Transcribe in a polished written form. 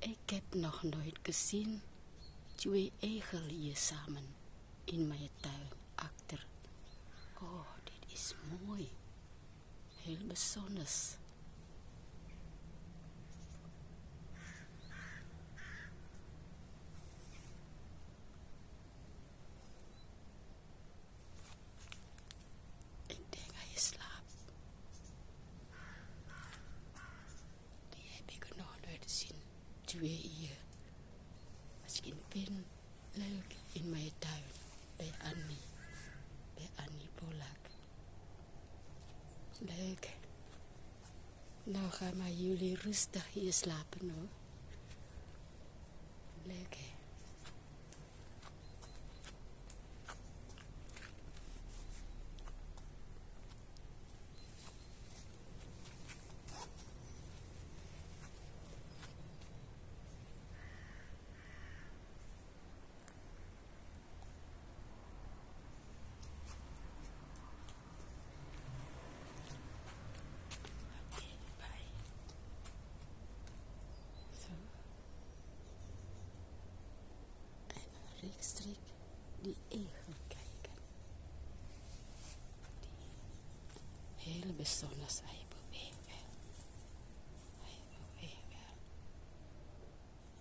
Ik heb nog nooit gezien 2 egelieren samen in mijn tuin achter. Oh, dit is mooi. Heel bijzonders. Ik denk hij slaapt. Die heb ik nog nooit gezien. 2 hier. Misschien vind leuk in mijn tuin. Bij Annie Polak. Leuk. Nou gaan maar jullie rustig hier slapen hoor. Leuk hè. Rechtstreeks die egel kijken. Die heel bijzonder zijn.